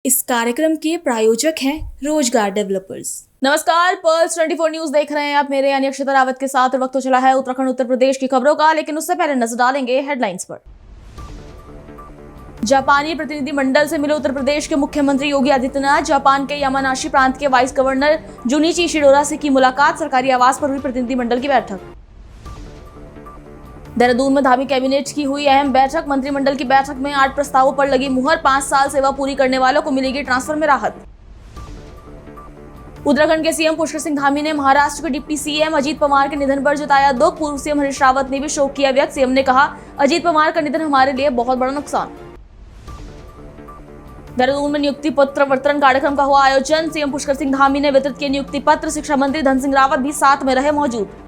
इस कार्यक्रम के प्रायोजक हैं रोजगार डेवलपर्स। नमस्कार, पर्ल्स 24 न्यूज देख रहे हैं आप मेरे यानी अक्षता रावत के साथ। वक्त तो चला है उत्तराखंड उत्तर प्रदेश की खबरों का, लेकिन उससे पहले नजर डालेंगे हेडलाइंस पर। जापानी प्रतिनिधि मंडल से मिले उत्तर प्रदेश के मुख्यमंत्री योगी आदित्यनाथ। जापान के यामानाशी प्रांत के वाइस गवर्नर जुनिची शिडोरा से की मुलाकात। सरकारी आवास पर हुई प्रतिनिधिमंडल की बैठक। देहरादून में धामी कैबिनेट की हुई अहम बैठक। मंत्रिमंडल की बैठक में 8 प्रस्तावों पर लगी मुहर। 5 साल सेवा पूरी करने वालों को मिलेगी ट्रांसफर में राहत। उत्तराखंड के सीएम पुष्कर सिंह धामी ने महाराष्ट्र के डिप्टी सीएम अजीत पवार के निधन पर जताया दुख। पूर्व सीएम हरीश रावत ने भी शोक किया व्यक्त। सीएम ने कहा, अजीत पवार का निधन हमारे लिए बहुत बड़ा नुकसान। देहरादून में नियुक्ति पत्र वितरण कार्यक्रम का हुआ आयोजन। सीएम पुष्कर सिंह धामी ने वितरित किए नियुक्ति पत्र। शिक्षा मंत्री धन सिंह रावत भी साथ में रहे मौजूद।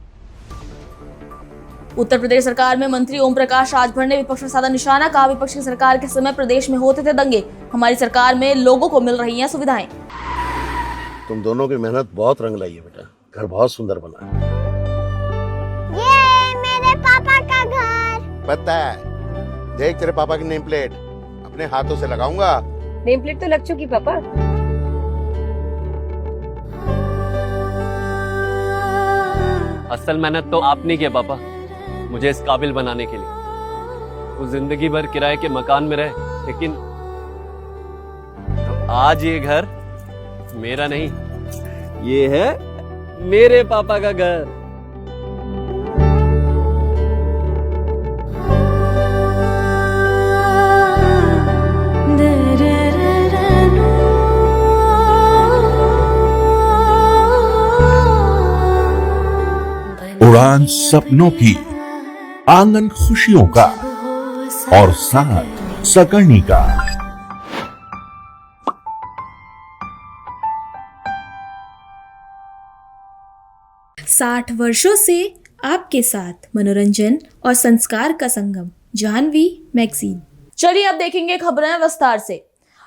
उत्तर प्रदेश सरकार में मंत्री ओम प्रकाश राजभर ने विपक्ष पर साधा निशाना। कहा, विपक्ष की सरकार के समय प्रदेश में होते थे दंगे, हमारी सरकार में लोगों को मिल रही हैं सुविधाएं। तुम दोनों की मेहनत बहुत रंग लाई है बेटा, घर बहुत सुंदर बना है। ये मेरे पापा का घर। पता है, देख तेरे पापा की नेम प्लेट अपने हाथों से लगाऊंगा। नेम प्लेट तो लग चुकी पापा। असल मेहनत तो आपने की है पापा, मुझे इस काबिल बनाने के लिए। वो जिंदगी भर किराए के मकान में रहे, लेकिन आज ये घर मेरा नहीं, ये है मेरे पापा का घर। उड़ान सपनों की, आंगन खुशियों का और साथ सकर्णी का। साठ वर्षों से आपके साथ मनोरंजन और संस्कार का संगम, जाह्नवी मैगजीन। चलिए अब देखेंगे खबरें विस्तार से।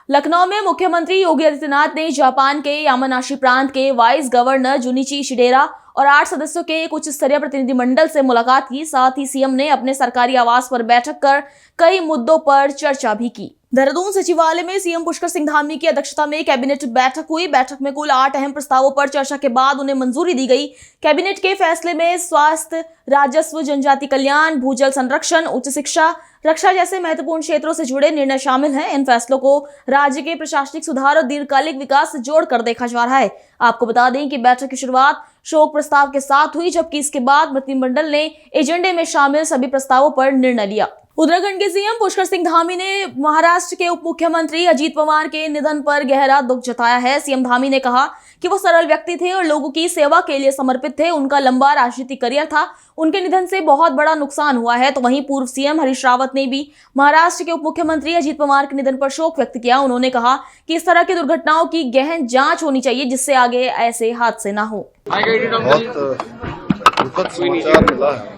लखनऊ में मुख्यमंत्री योगी आदित्यनाथ ने जापान के यामानाशी प्रांत के वाइस गवर्नर जुनिची शिडोरा और 8 सदस्यों के एक उच्च स्तरीय प्रतिनिधिमंडल से मुलाकात की। साथ ही सीएम ने अपने सरकारी आवास पर बैठक कर कई मुद्दों पर चर्चा भी की। देहरादून सचिवालय में सीएम पुष्कर सिंह धामी की अध्यक्षता में कैबिनेट बैठक हुई। बैठक में कुल 8 अहम प्रस्तावों पर चर्चा के बाद उन्हें मंजूरी दी गई। कैबिनेट के फैसले में स्वास्थ्य, राजस्व, जनजाति कल्याण, भूजल संरक्षण, उच्च शिक्षा, रक्षा जैसे महत्वपूर्ण क्षेत्रों से जुड़े निर्णय शामिल हैं। इन फैसलों को राज्य के प्रशासनिक सुधार और दीर्घकालिक विकास से जोड़कर देखा जा रहा है। आपको बता दें कि बैठक की शुरुआत शोक प्रस्ताव के साथ हुई, जबकि इसके बाद मंत्रिमंडल ने एजेंडे में शामिल सभी प्रस्तावों पर निर्णय लिया। उत्तराखंड के सीएम पुष्कर सिंह धामी ने महाराष्ट्र के उप मुख्यमंत्री अजीत पवार के निधन पर गहरा दुख जताया है। सीएम धामी ने कहा कि वो सरल व्यक्ति थे और लोगों की सेवा के लिए समर्पित थे। उनका लंबा राजनीतिक करियर था, उनके निधन से बहुत बड़ा नुकसान हुआ है। तो वहीं पूर्व सीएम हरीश रावत ने भी महाराष्ट्र के उप मुख्यमंत्री अजीत पवार के निधन पर शोक व्यक्त किया। उन्होंने कहा कि इस तरह की दुर्घटनाओं की गहन जांच होनी चाहिए, जिससे आगे ऐसे हादसे ना हो। बहुत दुखद समाचार मिला है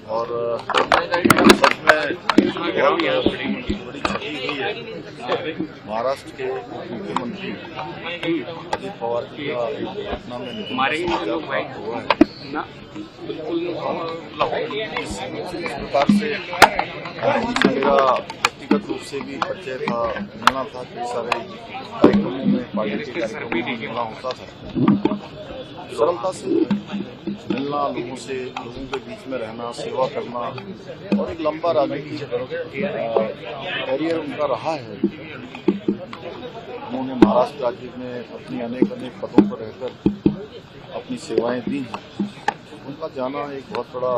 और सच में बहुत बड़ी क्षति हुई है। महाराष्ट्र के मुख्यमंत्री अजीत पवार की घटना में निधन हुआ है। इस प्रकार से मेरा व्यक्तिगत रूप से भी परिचय था, मिलना था, कई सारे कार्यक्रमों में, पार्टी के कार्यक्रमों में मिलना होता था। सरलता से मिलना, लोगों से, लोगों के बीच में रहना, सेवा करना और एक लंबा राजनीतिक करियर उनका रहा है। उन्होंने महाराष्ट्र राज्य में अपनी अनेक पदों पर रहकर अपनी सेवाएं दी हैं। उनका जाना एक बहुत बड़ा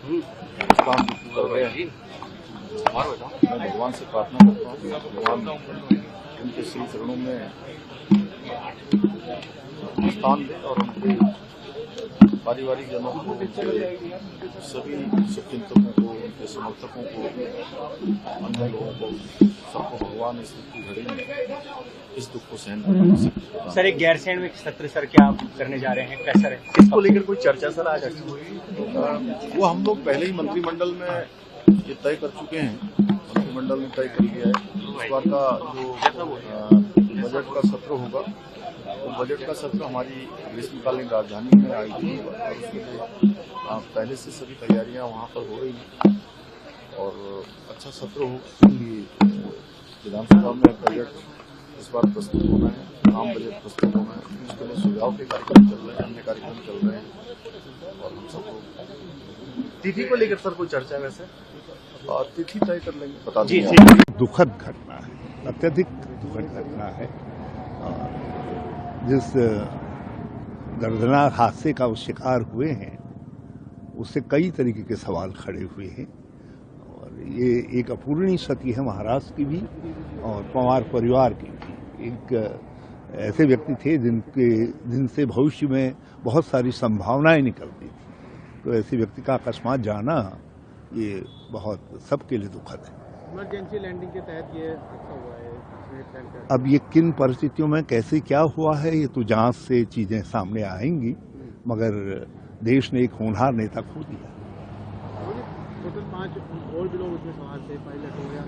नुकसान कर रहा है। मैं भगवान से प्रार्थना करता हूँ, भगवान उनके श्री चरणों में स्थान दे और उनके पारिवारिक जनों को, सभी शुभचिंतकों को, उनके समर्थकों को, अन्य लोगों को, सबको भगवान इस दुख की घड़ी में इस दुख को सहन करना सकते। सर, एक गैरसैंण में सत्र सर क्या आप करने जा रहे हैं, कैसा है, इसको लेकर कोई चर्चा सर आज हुई? वो हम लोग पहले ही मंत्रिमंडल में ये तय कर चुके हैं। मंत्रिमंडल ने तय कर लिया है इस बार का जो बजट का सत्र होगा, तो बजट का सत्र हमारी ग्रीष्मकालीन राजधानी में आयोजित होगा और उसके लिए पहले से सभी तैयारियां वहां पर हो रही हैं और अच्छा सत्र हो। विधानसभा में बजट इस बार प्रस्तुत होना है, आम बजट प्रस्तुत होना है, उसके लिए सुझाव के कार्यक्रम चल रहे हैं, अन्य कार्यक्रम चल रहे हैं और हम सबको तिथि को लेकर सर कोई चर्चा है वैसे और तिथि तय कर लेंगे, बता जी देंगे। दुखद घटना है, अत्यधिक दुखद घटना है। जिस दर्दनाक हादसे का वो शिकार हुए हैं उससे कई तरीके के सवाल खड़े हुए हैं और ये एक अपूर्णीय क्षति है महाराष्ट्र की भी और पवार परिवार की भी। एक ऐसे व्यक्ति थे जिनसे भविष्य में बहुत सारी संभावनाएं निकलती थी, तो ऐसे व्यक्ति का अकस्मात जाना ये बहुत सबके लिए दुखद है। इमरजेंसी लैंडिंग के तहत ये हादसा हुआ है, इसमें प्लान किया। अब ये किन परिस्थितियों में कैसे क्या हुआ है ये तो जांच से चीजें सामने आएंगी, मगर देश ने एक होनहार नेता खो दिया। टोटल 5 और भी लोग उसमें सवार थे, पायलट हो गया।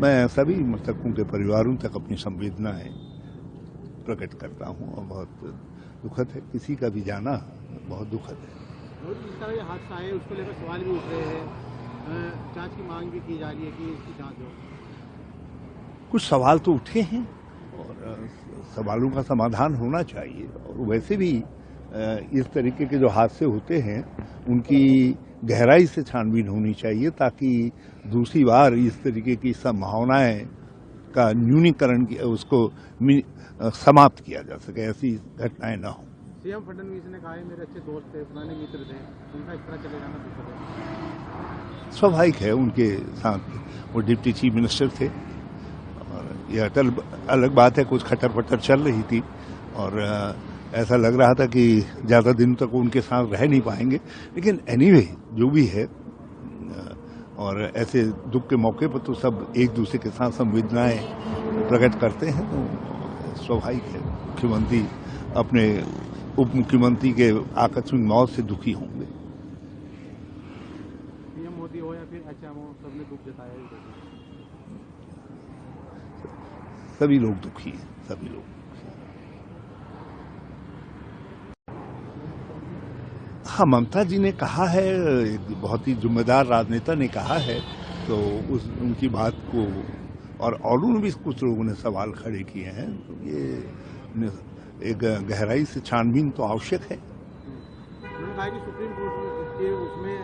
मैं सभी मृतकों के परिवारों तक अपनी संवेदनाएं प्रकट करता हूं और बहुत दुखद है, किसी का भी जाना बहुत दुखद है। और जिसका ये हादसा है उसको लेकर सवाल भी उठ रहे हैं, जांच की मांग भी की जा रही है कि इसकी जांच हो। कुछ सवाल तो उठे हैं और सवालों का समाधान होना चाहिए और वैसे भी इस तरीके के जो हादसे होते हैं उनकी गहराई से छानबीन होनी चाहिए ताकि दूसरी बार इस तरीके की संभावनाएं का न्यूनीकरण उसको समाप्त किया जा सके, ऐसी घटनाएं ना हो। सीएम फडणवीस ने कहा है मेरे अच्छे दोस्त थे, पुराने मित्र थे, उनका इस तरह चले जाना दुखद है। स्वाभाविक है, उनके साथ वो डिप्टी चीफ मिनिस्टर थे और ये अटल अलग बात है, कुछ खटर पटर चल रही थी और ऐसा लग रहा था कि ज़्यादा दिन तक उनके साथ रह नहीं पाएंगे, लेकिन एनीवे जो भी है और ऐसे दुख के मौके पर तो सब एक दूसरे के साथ संवेदनाएं प्रकट करते हैं, तो स्वाभाविक है मुख्यमंत्री अपने उप मुख्यमंत्री के आकस्मिक मौत से दुखी होंगे। पीएम मोदी हो या फिर एचएम हो, सबने दुख जताया है। सभी लोग दुखी हैं, सभी लोग। हाँ, ममता जी ने कहा है, एक बहुत ही जिम्मेदार राजनेता ने कहा है, तो उनकी बात को और उन भी कुछ लोगों ने सवाल खड़े किए हैं, तो ये एक गहराई से छानबीन तो आवश्यक है। उन्होंने कहा कि सुप्रीम कोर्ट के उसमें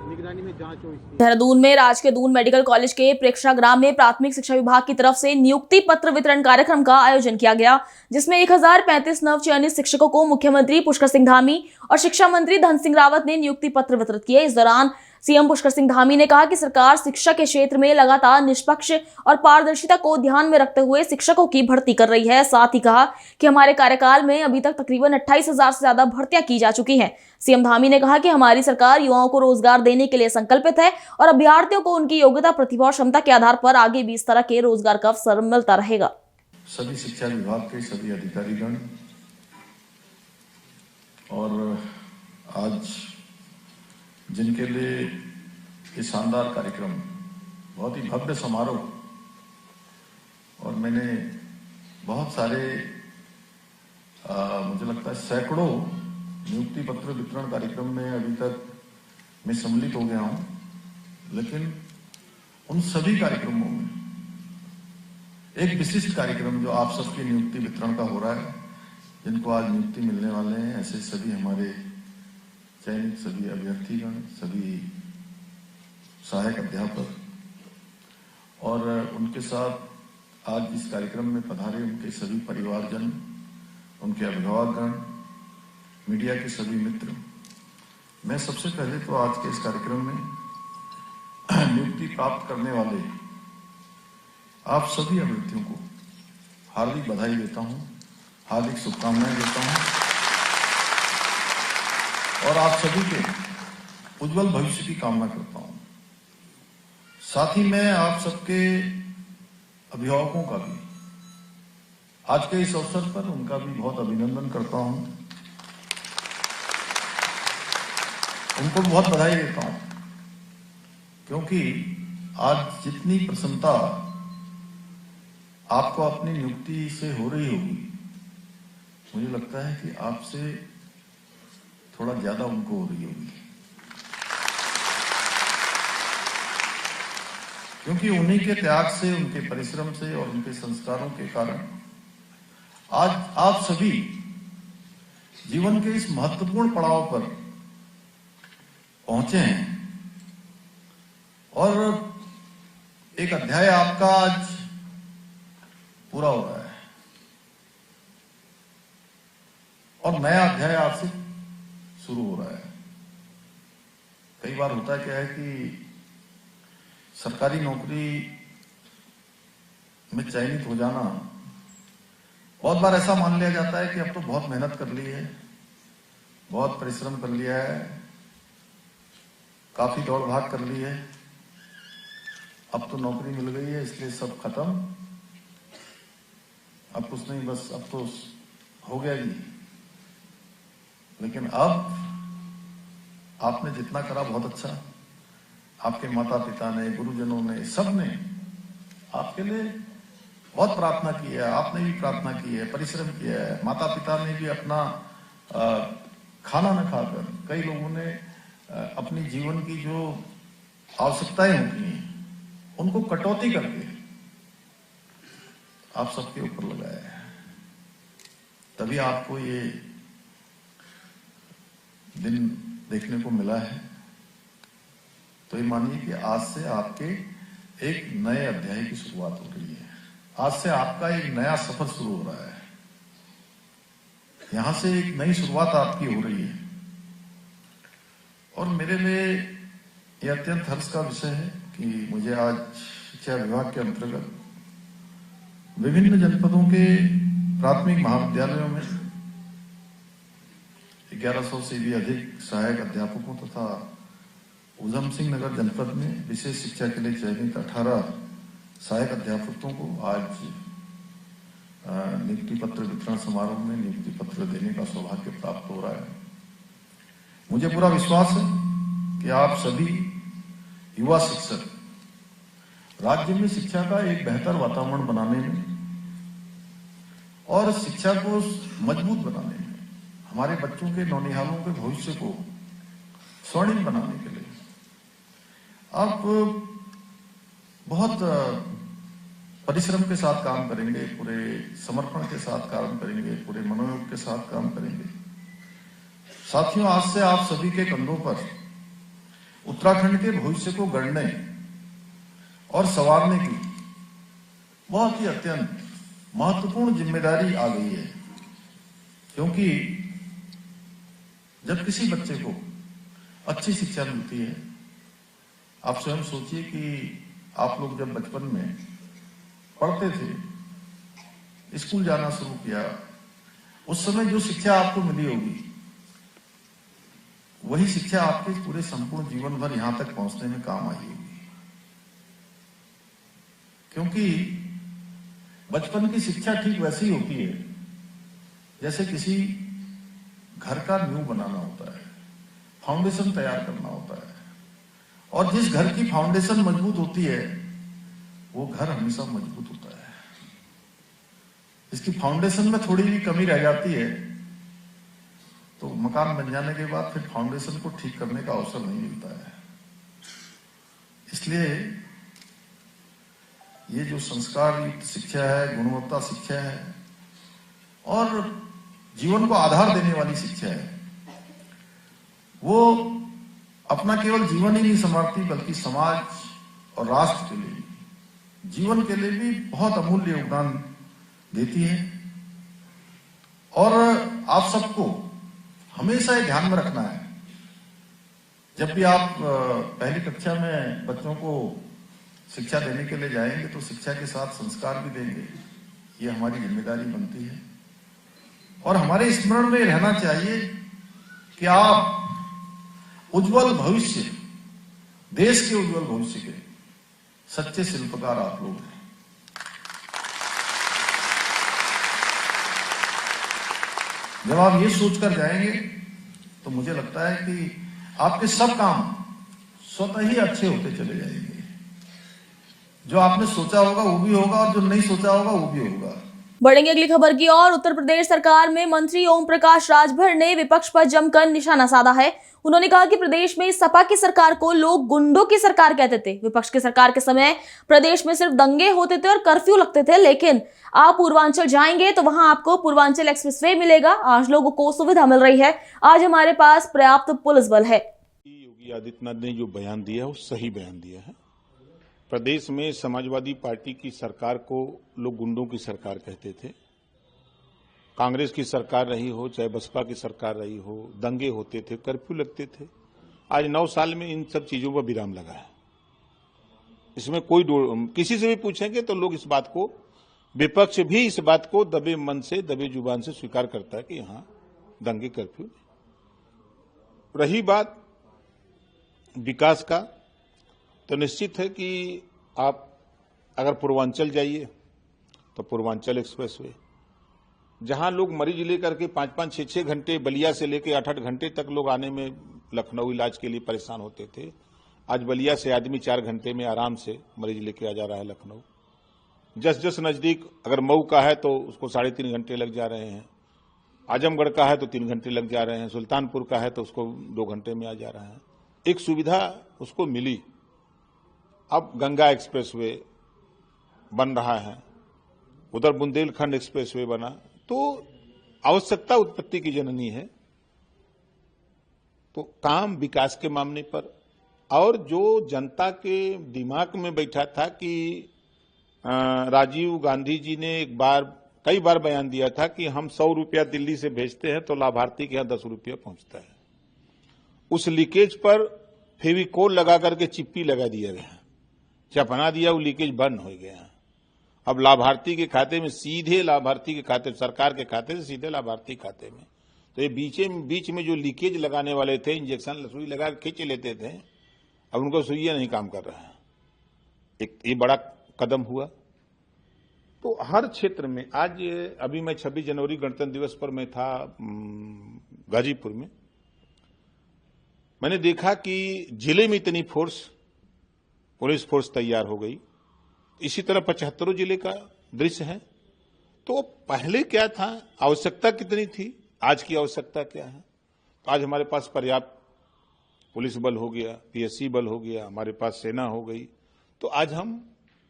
निगरानी में जांच हो। देहरादून में राजकीय दून मेडिकल कॉलेज के प्रेक्षागृह में प्राथमिक शिक्षा विभाग की तरफ से नियुक्ति पत्र वितरण कार्यक्रम का आयोजन किया गया, जिसमें 1035 नव चयनित शिक्षकों को मुख्यमंत्री पुष्कर सिंह धामी और शिक्षा मंत्री धन सिंह रावत ने नियुक्ति पत्र वितरित किए। इस दौरान सीएम पुष्कर सिंह धामी ने कहा कि सरकार शिक्षा के क्षेत्र में लगातार निष्पक्ष और पारदर्शिता को ध्यान में रखते हुए शिक्षकों की भर्ती कर रही है। साथ ही कहा कि हमारे कार्यकाल में अभी तक तकरीबन 28,000 से ज्यादा भर्तियां की जा चुकी हैं। सीएम धामी ने कहा कि हमारी सरकार युवाओं को रोजगार देने के लिए संकल्पित है और अभ्यर्थियों को उनकी योग्यता, प्रतिभा और क्षमता के आधार पर आगे भी इस तरह के रोजगार का अवसर मिलता रहेगा। सभी शिक्षा विभाग के सभी अधिकारीगण और आज जिनके लिए ये शानदार कार्यक्रम, बहुत ही भव्य समारोह, और मैंने बहुत सारे मुझे लगता है सैकड़ों नियुक्ति पत्र वितरण कार्यक्रम में अभी तक मैं सम्मिलित हो गया हूं, लेकिन उन सभी कार्यक्रमों में एक विशिष्ट कार्यक्रम जो आप सबकी नियुक्ति वितरण का हो रहा है, जिनको आज नियुक्ति मिलने वाले हैं, ऐसे सभी हमारे चयनित सभी अभ्यर्थीगण, सभी सहायक अध्यापक और उनके साथ आज इस कार्यक्रम में पधारे उनके सभी परिवारजन, उनके अभिभावकगण, मीडिया के सभी मित्र। मैं सबसे पहले तो आज के इस कार्यक्रम में नियुक्ति प्राप्त करने वाले आप सभी अभ्यर्थियों को हार्दिक बधाई देता हूं, हार्दिक शुभकामनाएं देता हूं और आप सभी के उज्जवल भविष्य की कामना करता हूं। साथ ही मैं आप सबके अभिभावकों का भी आज के इस अवसर पर उनका भी बहुत अभिनंदन करता हूं, उनको बहुत बधाई देता हूं, क्योंकि आज जितनी प्रसन्नता आपको अपनी नियुक्ति से हो रही होगी, मुझे लगता है कि आपसे थोड़ा ज्यादा उनको हो रही होगी। क्योंकि उन्हीं के त्याग से, उनके परिश्रम से और उनके संस्कारों के कारण आज आप सभी जीवन के इस महत्वपूर्ण पड़ाव पर पहुंचे हैं और एक अध्याय आपका आज पूरा हो रहा है और नया अध्याय आज से शुरू हो रहा है। कई बार होता क्या है कि सरकारी नौकरी में चयनित हो जाना, बहुत बार ऐसा मान लिया जाता है कि अब तो बहुत मेहनत कर ली है, बहुत परिश्रम कर लिया है, काफी दौड़ भाग कर ली है, अब तो नौकरी मिल गई है इसलिए सब खत्म, अब कुछ नहीं, बस अब तो हो गया जी। लेकिन अब आपने जितना करा बहुत अच्छा, आपके माता पिता ने, गुरुजनों ने, सब ने आपके लिए बहुत प्रार्थना की है, आपने भी प्रार्थना की है, परिश्रम किया है। माता पिता ने भी अपना खाना न खाकर, कई लोगों ने अपनी जीवन की जो आवश्यकताएं होती हैं उनको कटौती करके आप सबके ऊपर लगाया है, तभी आपको ये दिन देखने को मिला है। तो ये मानिए कि आज से आपके एक नए अध्याय की शुरुआत हो रही है, आज से आपका एक नया सफर शुरू हो रहा है, यहां से एक नई शुरुआत आपकी हो रही है। और मेरे लिए यह अत्यंत हर्ष का विषय है कि मुझे आज शिक्षा विभाग के अंतर्गत विभिन्न जनपदों के प्राथमिक महाविद्यालयों में 1100 से भी अधिक सहायक अध्यापकों तथा उधम सिंह नगर जनपद में विशेष शिक्षा के लिए चयनित 18 सहायक अध्यापकों को आज नियुक्ति पत्र वितरण समारोह में नियुक्ति पत्र देने का सौभाग्य प्राप्त हो रहा है। मुझे पूरा विश्वास है कि आप सभी युवा शिक्षक राज्य में शिक्षा का एक बेहतर वातावरण बनाने में और शिक्षा को मजबूत बनाने में, हमारे बच्चों के, नौनिहालों के भविष्य को स्वर्णिम बनाने के लिए आप बहुत परिश्रम के साथ काम करेंगे, पूरे समर्पण के साथ काम करेंगे, पूरे मनोयोग के साथ काम करेंगे। साथियों, आज से आप सभी के कंधों पर उत्तराखंड के भविष्य को गढ़ने और संवारने की बहुत ही अत्यंत महत्वपूर्ण जिम्मेदारी आ गई है। क्योंकि जब किसी बच्चे को अच्छी शिक्षा मिलती है, आप स्वयं सोचिए कि आप लोग जब बचपन में पढ़ते थे, स्कूल जाना शुरू किया, उस समय जो शिक्षा आपको मिली होगी वही शिक्षा आपके पूरे संपूर्ण जीवन भर यहां तक पहुंचने में काम आई होगी। क्योंकि बचपन की शिक्षा ठीक वैसी होती है जैसे किसी घर का नींव बनाना होता है, फाउंडेशन तैयार करना होता है, और जिस घर की फाउंडेशन मजबूत होती है वो घर हमेशा मजबूत होता है। इसकी फाउंडेशन में थोड़ी भी कमी रह जाती है तो मकान बन जाने के बाद फिर फाउंडेशन को ठीक करने का अवसर नहीं मिलता है। इसलिए ये जो संस्कार युक्त शिक्षा है, गुणवत्ता शिक्षा है और जीवन को आधार देने वाली शिक्षा है, वो अपना केवल जीवन ही नहीं संवारती बल्कि समाज और राष्ट्र के लिए, जीवन के लिए भी बहुत अमूल्य योगदान देती है। और आप सबको हमेशा ये ध्यान में रखना है, जब भी आप पहली कक्षा में बच्चों को शिक्षा देने के लिए जाएंगे तो शिक्षा के साथ संस्कार भी देंगे, ये हमारी जिम्मेदारी बनती है। और हमारे स्मरण में रहना चाहिए कि आप उज्जवल भविष्य, देश के उज्जवल भविष्य के सच्चे शिल्पकार आप लोग हैं। जब आप ये सोचकर जाएंगे तो मुझे लगता है कि आपके सब काम स्वतः ही अच्छे होते चले जाएंगे। जो आपने सोचा होगा वो भी होगा और जो नहीं सोचा होगा वो भी होगा। बढ़ेंगे अगली खबर की ओर। उत्तर प्रदेश सरकार में मंत्री ओम प्रकाश राजभर ने विपक्ष पर जमकर निशाना साधा है। उन्होंने कहा कि प्रदेश में सपा की सरकार को लोग गुंडों की सरकार कहते थे। विपक्ष की सरकार के समय प्रदेश में सिर्फ दंगे होते थे और कर्फ्यू लगते थे, लेकिन आप पूर्वांचल जाएंगे तो वहां आपको पूर्वांचल एक्सप्रेसवे मिलेगा। आज लोगों को सुविधा मिल रही है। आज हमारे पास पर्याप्त पुलिस बल है। योगी आदित्यनाथ ने जो बयान दिया वो सही बयान दिया है। प्रदेश में समाजवादी पार्टी की सरकार को लोग गुंडों की सरकार कहते थे। कांग्रेस की सरकार रही हो चाहे बसपा की सरकार रही हो, दंगे होते थे, कर्फ्यू लगते थे। आज 9 साल में इन सब चीजों पर विराम लगा है। इसमें कोई किसी से भी पूछेंगे तो लोग इस बात को, विपक्ष भी इस बात को दबे मन से, दबे जुबान से स्वीकार करता है कि यहां दंगे कर्फ्यू। रही बात विकास का, तो निश्चित है कि आप अगर पूर्वांचल जाइए तो पूर्वांचल एक्सप्रेसवे, जहां लोग मरीज लेकर के 5-5, 6-6 घंटे, बलिया से लेकर 8-8 घंटे तक लोग आने में लखनऊ इलाज के लिए परेशान होते थे, आज बलिया से आदमी 4 घंटे में आराम से मरीज लेके आ जा रहा है लखनऊ। जस नजदीक अगर मऊ का है तो उसको 3.5 घंटे लग जा रहे हैं, आजमगढ़ का है तो 3 घंटे लग जा रहे हैं, सुल्तानपुर का है तो उसको 2 घंटे में आ जा रहा है। एक सुविधा उसको मिली। अब गंगा एक्सप्रेसवे बन रहा है, उधर बुंदेलखंड एक्सप्रेसवे बना, तो आवश्यकता उत्पत्ति की जननी है। तो काम विकास के मामले पर, और जो जनता के दिमाग में बैठा था कि राजीव गांधी जी ने कई बार बयान दिया था कि हम 100 रुपया दिल्ली से भेजते हैं तो लाभार्थी के यहां 10 रुपया पहुंचता है। उस लीकेज पर फेविकोल लगा करके चिप्पी लगा दिया गया, चपना दिया, वो लीकेज बंद हो गया। अब लाभार्थी के खाते में सीधे, लाभार्थी के खाते, सरकार के खाते से सीधे लाभार्थी खाते में। तो ये बीच में जो लीकेज लगाने वाले थे, इंजेक्शन सुई लगा खींच लेते थे, अब उनको सुइया नहीं काम कर रहा है। एक ये बड़ा कदम हुआ। तो हर क्षेत्र में आज, अभी मैं 26 जनवरी गणतंत्र दिवस पर मैं था गाजीपुर में, मैंने देखा कि जिले में इतनी पुलिस फोर्स तैयार हो गई। इसी तरह 75 जिले का दृश्य है। तो पहले क्या था, आवश्यकता कितनी थी, आज की आवश्यकता क्या है। तो आज हमारे पास पर्याप्त पुलिस बल हो गया, पीएससी बल हो गया, हमारे पास सेना हो गई। तो आज हम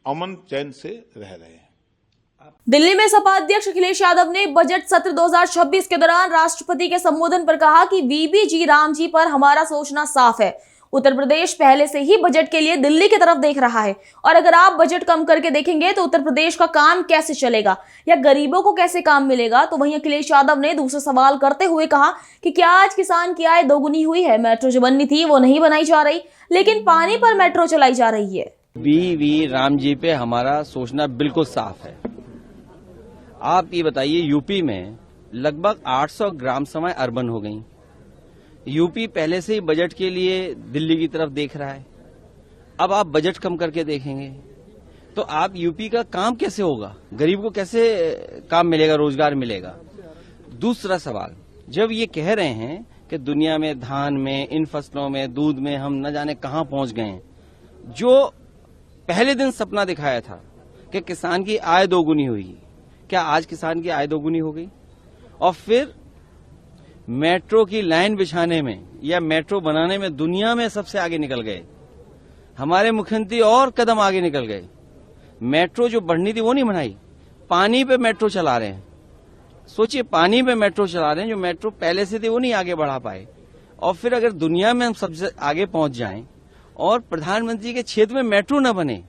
अमन चैन से रह रहे हैं। दिल्ली में सपा अध्यक्ष अखिलेश यादव ने बजट सत्र 2026 के दौरान राष्ट्रपति के संबोधन पर कहा कि वीबी जी राम जी पर हमारा सोचना साफ है। उत्तर प्रदेश पहले से ही बजट के लिए दिल्ली की तरफ देख रहा है, और अगर आप बजट कम करके देखेंगे तो उत्तर प्रदेश का काम कैसे चलेगा या गरीबों को कैसे काम मिलेगा। तो वहीं अखिलेश यादव ने दूसरा सवाल करते हुए कहा कि क्या आज किसान की आय दोगुनी हुई है। मेट्रो जो बननी थी वो नहीं बनाई जा रही, लेकिन पानी पर मेट्रो चलाई जा रही है। वी राम जी पे हमारा सोचना बिल्कुल साफ है। आप ये बताइए, यूपी में लगभग 800 ग्राम सभाएं अर्बन हो गई। यूपी पहले से ही बजट के लिए दिल्ली की तरफ देख रहा है। अब आप बजट कम करके देखेंगे तो आप यूपी का काम कैसे होगा, गरीब को कैसे काम मिलेगा, रोजगार मिलेगा। दूसरा सवाल, जब ये कह रहे हैं कि दुनिया में धान में, इन फसलों में, दूध में हम न जाने कहां पहुंच गए हैं, जो पहले दिन सपना दिखाया था कि किसान की आय दोगुनी हुई, क्या आज किसान की आय दोगुनी हो गई? और फिर मेट्रो की लाइन बिछाने में या मेट्रो बनाने में दुनिया में सबसे आगे निकल गए। हमारे मुख्यमंत्री और कदम आगे निकल गए। मेट्रो जो बढ़नी थी वो नहीं बनाई, पानी पे मेट्रो चला रहे हैं। सोचिए, पानी पे मेट्रो चला रहे हैं, जो मेट्रो पहले से थी वो नहीं आगे बढ़ा पाए। और फिर अगर दुनिया में हम सबसे आगे पहुंच जाएं और प्रधानमंत्री के क्षेत्र में मेट्रो न बने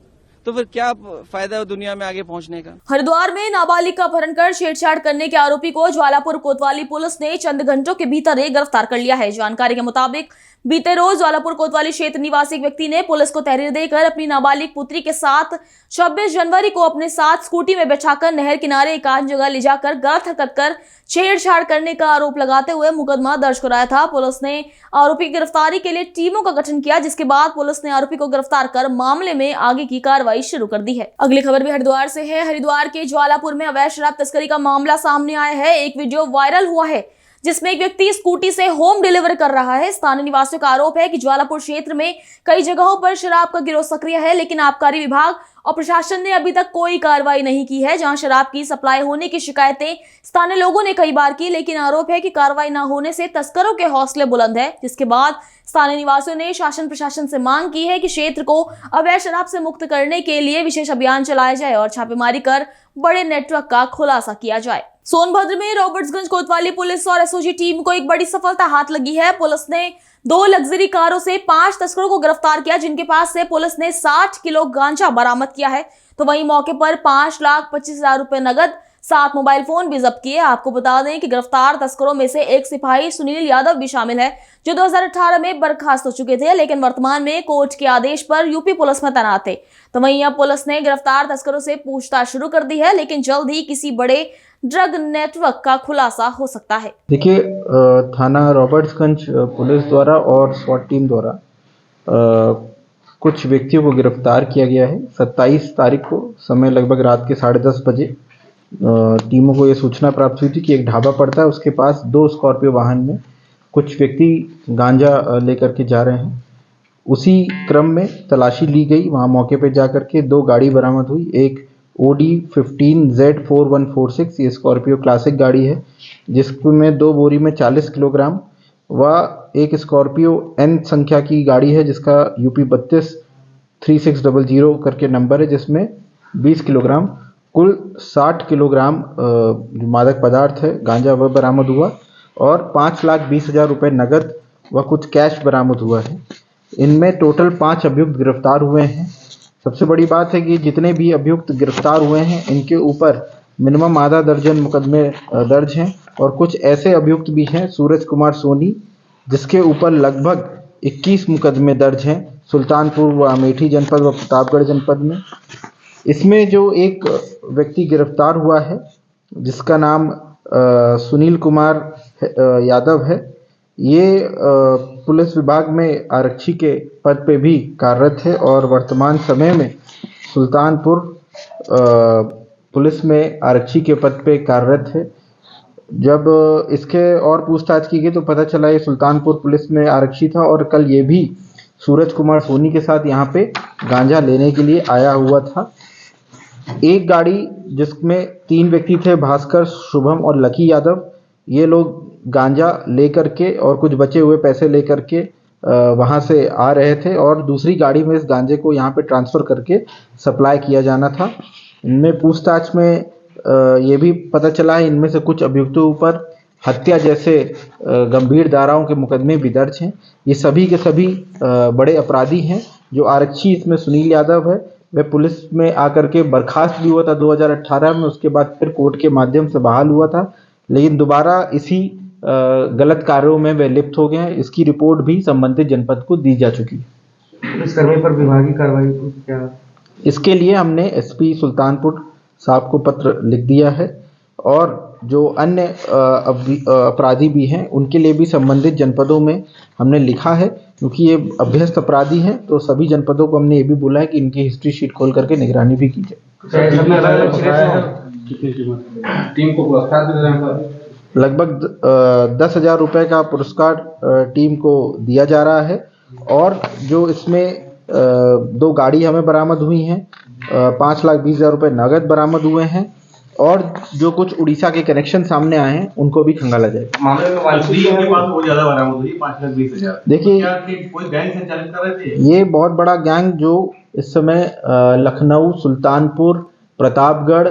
तो फिर क्या फायदा है दुनिया में आगे पहुंचने का। हरिद्वार में नाबालिग का अपहरण कर छेड़छाड़ करने के आरोपी को ज्वालापुर कोतवाली पुलिस ने चंद घंटों के भीतर ही गिरफ्तार कर लिया है। जानकारी के मुताबिक बीते रोज ज्वालापुर कोतवाली क्षेत्र निवासी एक व्यक्ति ने पुलिस को तहरीर देकर अपनी नाबालिग पुत्री के साथ 26 जनवरी को अपने साथ स्कूटी में बैठाकर नहर किनारे एकांत जगह ले जाकर गलत हरकत कर छेड़छाड़ करने का आरोप लगाते हुए मुकदमा दर्ज कराया था। पुलिस ने आरोपी की गिरफ्तारी के लिए टीमों का गठन किया, जिसके बाद पुलिस ने आरोपी को गिरफ्तार कर मामले में आगे की कार्रवाई शुरू कर दी है। अगली खबर भी हरिद्वार से है। हरिद्वार के ज्वालापुर में अवैध शराब तस्करी का मामला सामने आया है। एक वीडियो वायरल हुआ है जिसमें एक व्यक्ति स्कूटी से होम डिलीवरी कर रहा है। स्थानीय निवासियों का आरोप है कि ज्वालापुर क्षेत्र में कई जगहों पर शराब का गिरोह सक्रिय है, लेकिन आबकारी विभाग और प्रशासन ने अभी तक कोई कार्रवाई नहीं की है। जहां शराब की सप्लाई होने की शिकायतें स्थानीय लोगों ने कई बार की, लेकिन आरोप है कि कार्रवाई न होने से तस्करों के हौसले बुलंद है। जिसके बाद स्थानीय निवासियों ने शासन प्रशासन से मांग की है कि क्षेत्र को अवैध शराब से मुक्त करने के लिए विशेष अभियान चलाया जाए और छापेमारी कर बड़े नेटवर्क का खुलासा किया जाए। सोनभद्र में रॉबर्ट्सगंज कोतवाली पुलिस और एसओजी टीम को एक बड़ी सफलता हाथ लगी है। पुलिस ने 2 लग्जरी कारों से 5 तस्करों को गिरफ्तार किया, जिनके पास से पुलिस ने 60 किलो गांजा बरामद किया है। तो वहीं मौके पर 5,25,000 रुपए नगद, 7 मोबाइल फोन भी जब्त किए। आपको बता दें कि गिरफ्तार तस्करों में से एक सिपाही सुनील यादव भी शामिल है, जो 2018 में बर्खास्त हो चुके थे, लेकिन वर्तमान में कोर्ट के आदेश पर यूपी पुलिस में तैनात थे। तो वहीं अब पुलिस ने गिरफ्तार तस्करों से पूछताछ शुरू कर दी है, लेकिन जल्द ही किसी बड़े ड्रग नेटवर्क का खुलासा हो सकता है। देखिए, थाना रॉबर्ट्सगंज पुलिस द्वारा और स्वाट टीम द्वारा कुछ व्यक्तियों को गिरफ्तार किया गया है। 27 तारीख को समय लगभग रात के 10:30 बजे टीमों को ये सूचना प्राप्त हुई थी कि एक ढाबा पड़ता है, उसके पास 2 स्कॉर्पियो वाहन में कुछ व्यक्ति गांजा लेकर के जा रहे हैं। उसी क्रम में तलाशी ली गई, वहाँ मौके पर जाकर के 2 गाड़ी बरामद हुई। एक OD 15Z4146 ये स्कॉर्पियो क्लासिक गाड़ी है, जिसमें 2 बोरी में 40 किलोग्राम व एक स्कॉर्पियो N संख्या की गाड़ी है, जिसका UP 323600 करके नंबर है, जिसमें 20 किलोग्राम कुल 60 किलोग्राम जो मादक पदार्थ है गांजा वह बरामद हुआ और 5,20,000 रुपये नगद व कुछ कैश बरामद हुआ है। इनमें टोटल 5 अभियुक्त गिरफ्तार हुए हैं। सबसे बड़ी बात है कि जितने भी अभियुक्त गिरफ्तार हुए हैं, इनके ऊपर मिनिमम आधा दर्जन मुकदमे दर्ज हैं और कुछ ऐसे अभियुक्त भी हैं, सूरज कुमार सोनी, जिसके ऊपर लगभग 21 मुकदमे दर्ज हैं सुल्तानपुर व अमेठी जनपद व प्रतापगढ़ जनपद में। इसमें जो एक व्यक्ति गिरफ्तार हुआ है, जिसका नाम सुनील कुमार यादव है, ये पुलिस विभाग में आरक्षी के पद पे भी कार्यरत है और वर्तमान समय में सुल्तानपुर पुलिस में आरक्षी के पद पे कार्यरत है। जब इसके और पूछताछ की गई तो पता चला ये सुल्तानपुर पुलिस में आरक्षी था और कल ये भी सूरज कुमार सोनी के साथ यहाँ पे गांजा लेने के लिए आया हुआ था। एक गाड़ी जिसमें 3 व्यक्ति थे, भास्कर, शुभम और लकी यादव, ये लोग गांजा लेकर के और कुछ बचे हुए पैसे लेकर के वहाँ से आ रहे थे और दूसरी गाड़ी में इस गांजे को यहाँ पे ट्रांसफ़र करके सप्लाई किया जाना था। इनमें पूछताछ में ये भी पता चला है इनमें से कुछ अभियुक्तों ऊपर हत्या जैसे गंभीर धाराओं के मुकदमे भी दर्ज हैं। ये सभी के सभी बड़े अपराधी हैं। जो आरक्षी इसमें सुनील यादव है, वह पुलिस में आकर के बर्खास्त भी हुआ था 2018 में, उसके बाद फिर कोर्ट के माध्यम से बहाल हुआ था, लेकिन दोबारा इसी गलत कार्यों में वे लिप्त हो गए हैं। इसकी रिपोर्ट भी संबंधित जनपद को दी जा चुकी है। इस कार्रवाई पर विभागीय कार्रवाई क्या? इसके लिए हमने SP सुल्तानपुर साहब को पत्र लिख दिया है और जो अन्य अपराधी भी हैं उनके लिए भी संबंधित जनपदों में हमने लिखा है, क्योंकि ये अभ्यस्त अपराधी हैं तो सभी जनपदों को हमने ये भी बोला है कि इनकी हिस्ट्री शीट खोल करके निगरानी भी की जाए। टीम को पुरस्कार लगभग 10,000 रुपये का पुरस्कार टीम को दिया जा रहा है और जो इसमें 2 गाड़ी हमें बरामद हुई हैं, 5,20,000 रुपये नगद बरामद हुए हैं और जो कुछ उड़ीसा के कनेक्शन सामने आए हैं उनको भी खंगाला जाएगा। मामले में बहुत ज़्यादा बरामद हुई, 5,20,000। देखिए, कोई गैंग संचालित कर रहे थे? ये बहुत बड़ा गैंग जो इस समय लखनऊ, सुल्तानपुर, प्रतापगढ़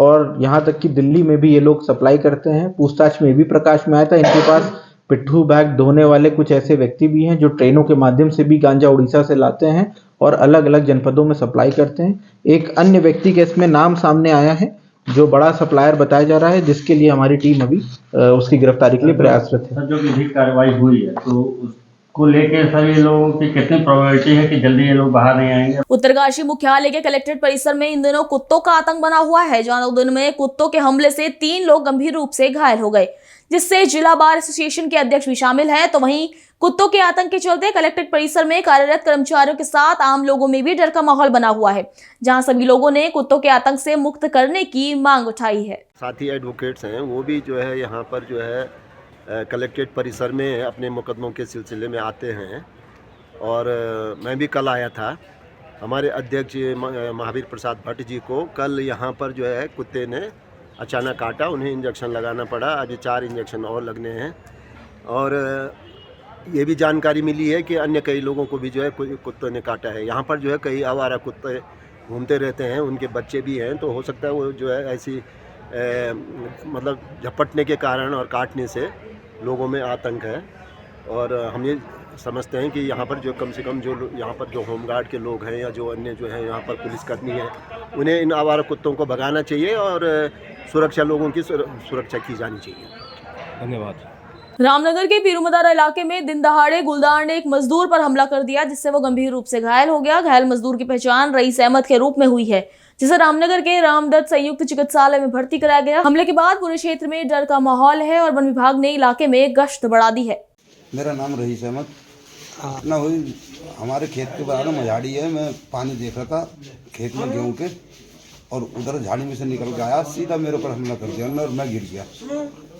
और यहाँ तक कि दिल्ली में भी ये लोग सप्लाई करते हैं। पूछताछ में भी प्रकाश में आया था इनके पास पिट्ठू बैग ढोने वाले कुछ ऐसे व्यक्ति भी हैं जो ट्रेनों के माध्यम से भी गांजा उड़ीसा से लाते हैं और अलग अलग जनपदों में सप्लाई करते हैं। एक अन्य व्यक्ति के इसमें नाम सामने आया है जो बड़ा सप्लायर बताया जा रहा है, जिसके लिए हमारी टीम अभी उसकी गिरफ्तारी के लिए प्रयासरत है। जो विधिक कार्रवाई हुई है तो को लेके सभी लोगों की कितनी प्रोबेबिलिटी है कि जल्दी ये लोग बाहर नहीं आएंगे? उत्तरकाशी मुख्यालय के कलेक्ट्रेट परिसर में इन दिनों कुत्तों का आतंक बना हुआ है, जहां 2 दिन में कुत्तों के हमले से 3 लोग गंभीर रूप से घायल हो गए, जिससे जिला बार एसोसिएशन के अध्यक्ष भी शामिल हैं। तो वहीं कुत्तों के आतंक के चलते कलेक्ट्रेट परिसर में कार्यरत कर्मचारियों के साथ आम लोगों में भी डर का माहौल बना हुआ है, जहां सभी लोगों ने कुत्तों के आतंक से मुक्त करने की मांग उठाई है। साथी एडवोकेट्स हैं, वो भी जो है यहाँ पर जो है कलेक्ट्रेट परिसर में अपने मुकदमों के सिलसिले में आते हैं और मैं भी कल आया था हमारे अध्यक्ष महावीर प्रसाद भट्ट जी को कल यहाँ पर जो है कुत्ते ने अचानक काटा, उन्हें इंजेक्शन लगाना पड़ा। अभी 4 इंजेक्शन और लगने हैं। और ये भी जानकारी मिली है कि अन्य कई लोगों को भी जो है कुत्तों ने काटा है। यहाँ पर जो है कई आवारा कुत्ते घूमते रहते हैं, उनके बच्चे भी हैं, तो हो सकता है वो जो है ऐसी मतलब झपटने के कारण और काटने से लोगों में आतंक है। और हम ये समझते हैं कि यहाँ पर जो कम से कम जो यहाँ पर जो होमगार्ड के लोग हैं या जो अन्य जो है यहाँ पर पुलिसकर्मी हैं, उन्हें इन आवारा कुत्तों को भगाना चाहिए और सुरक्षा लोगों की सुरक्षा की जानी चाहिए। धन्यवाद। रामनगर के पीरूमदारा इलाके में दिन दहाड़े गुलदार ने एक मजदूर पर हमला कर दिया, जिससे वो गंभीर रूप से घायल हो गया। घायल मजदूर की पहचान रईस अहमद के रूप में हुई है, जिसे रामनगर के रामदत्त संयुक्त चिकित्सालय में भर्ती कराया गया। हमले के बाद पूरे क्षेत्र में डर का माहौल है और वन विभाग ने इलाके में गश्त बढ़ा दी है। मेरा नाम रईस अहमद ना हुई, हमारे खेत के बराबर मझाड़ी है। मैं पानी देख रहा था खेत में गेहूं के, और उधर झाड़ी में से निकल के आया, सीधा मेरे ऊपर हमला कर दिया और मैं गिर गया।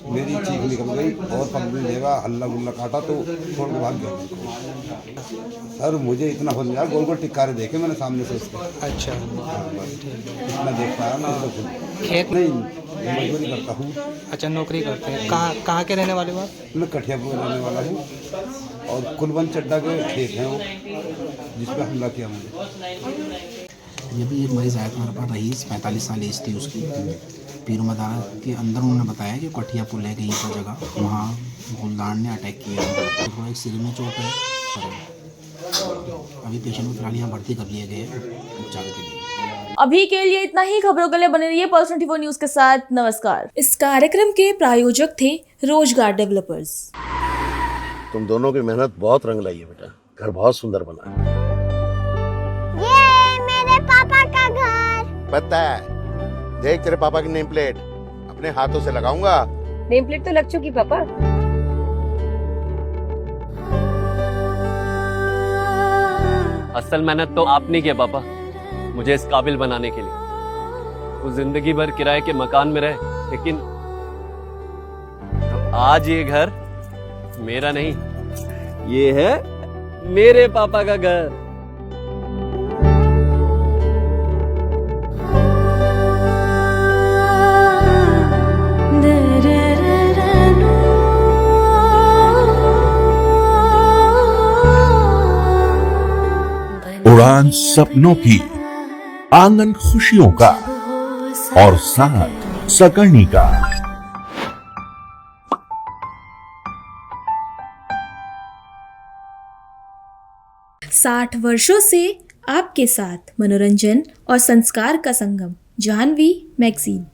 मेरी चीख निकल गई और पकड़ने देगा, हल्ला गुल्ला काटा तो छोड़ के भाग गया। सर मुझे इतना हो गया, गोल गोल टिक्कारे देखे मैंने सामने से उसके। अच्छा इतना देख पाया मैं। खेत नहीं मजदूरी करता हूँ। अच्छा नौकरी करते हैं। कहाँ के रहने वाले हो आप? मैं कठियापुर रहने वाला हूँ, और कुलबंद चड्डा के खेत हैं वो, जिस पर हमला किया मुझे। ये भी एक मरीज आया था हमारे पास, रईस 45 साल एज थी उसकी। पीरूमदारा के अंदर उन्होंने बताया कि कठिया पुल है कहीं पर जगह, वहाँ गुलदार ने अटैक किया। तो एक सिर में चोट है, अभी पेशेंट को फिलहाल यहाँ भर्ती कर लिए गए उपचार के लिए। अभी के लिए इतना ही। खबरों के लिए बने रहिए पल्स 24 न्यूज के साथ। नमस्कार। इस कार्यक्रम के प्रायोजक थे रोजगार डेवलपर्स। तुम दोनों की मेहनत बहुत रंग लाई है बेटा, घर बहुत सुंदर बना है। ये मेरे पापा का घर। पता है, देख तेरे पापा की नेम प्लेट अपने हाथों से लगाऊंगा। नेम प्लेट तो लग चुकी पापा। असल मेहनत तो आपने की है पापा, मुझे इस काबिल बनाने के लिए। वो जिंदगी भर किराए के मकान में रहे, लेकिन आज ये घर मेरा नहीं, ये है मेरे पापा का घर। उड़ान सपनों की, आंगन खुशियों का, और साथ सकर्णी का। 60 वर्षों से आपके साथ मनोरंजन और संस्कार का संगम, जाह्नवी मैगजीन।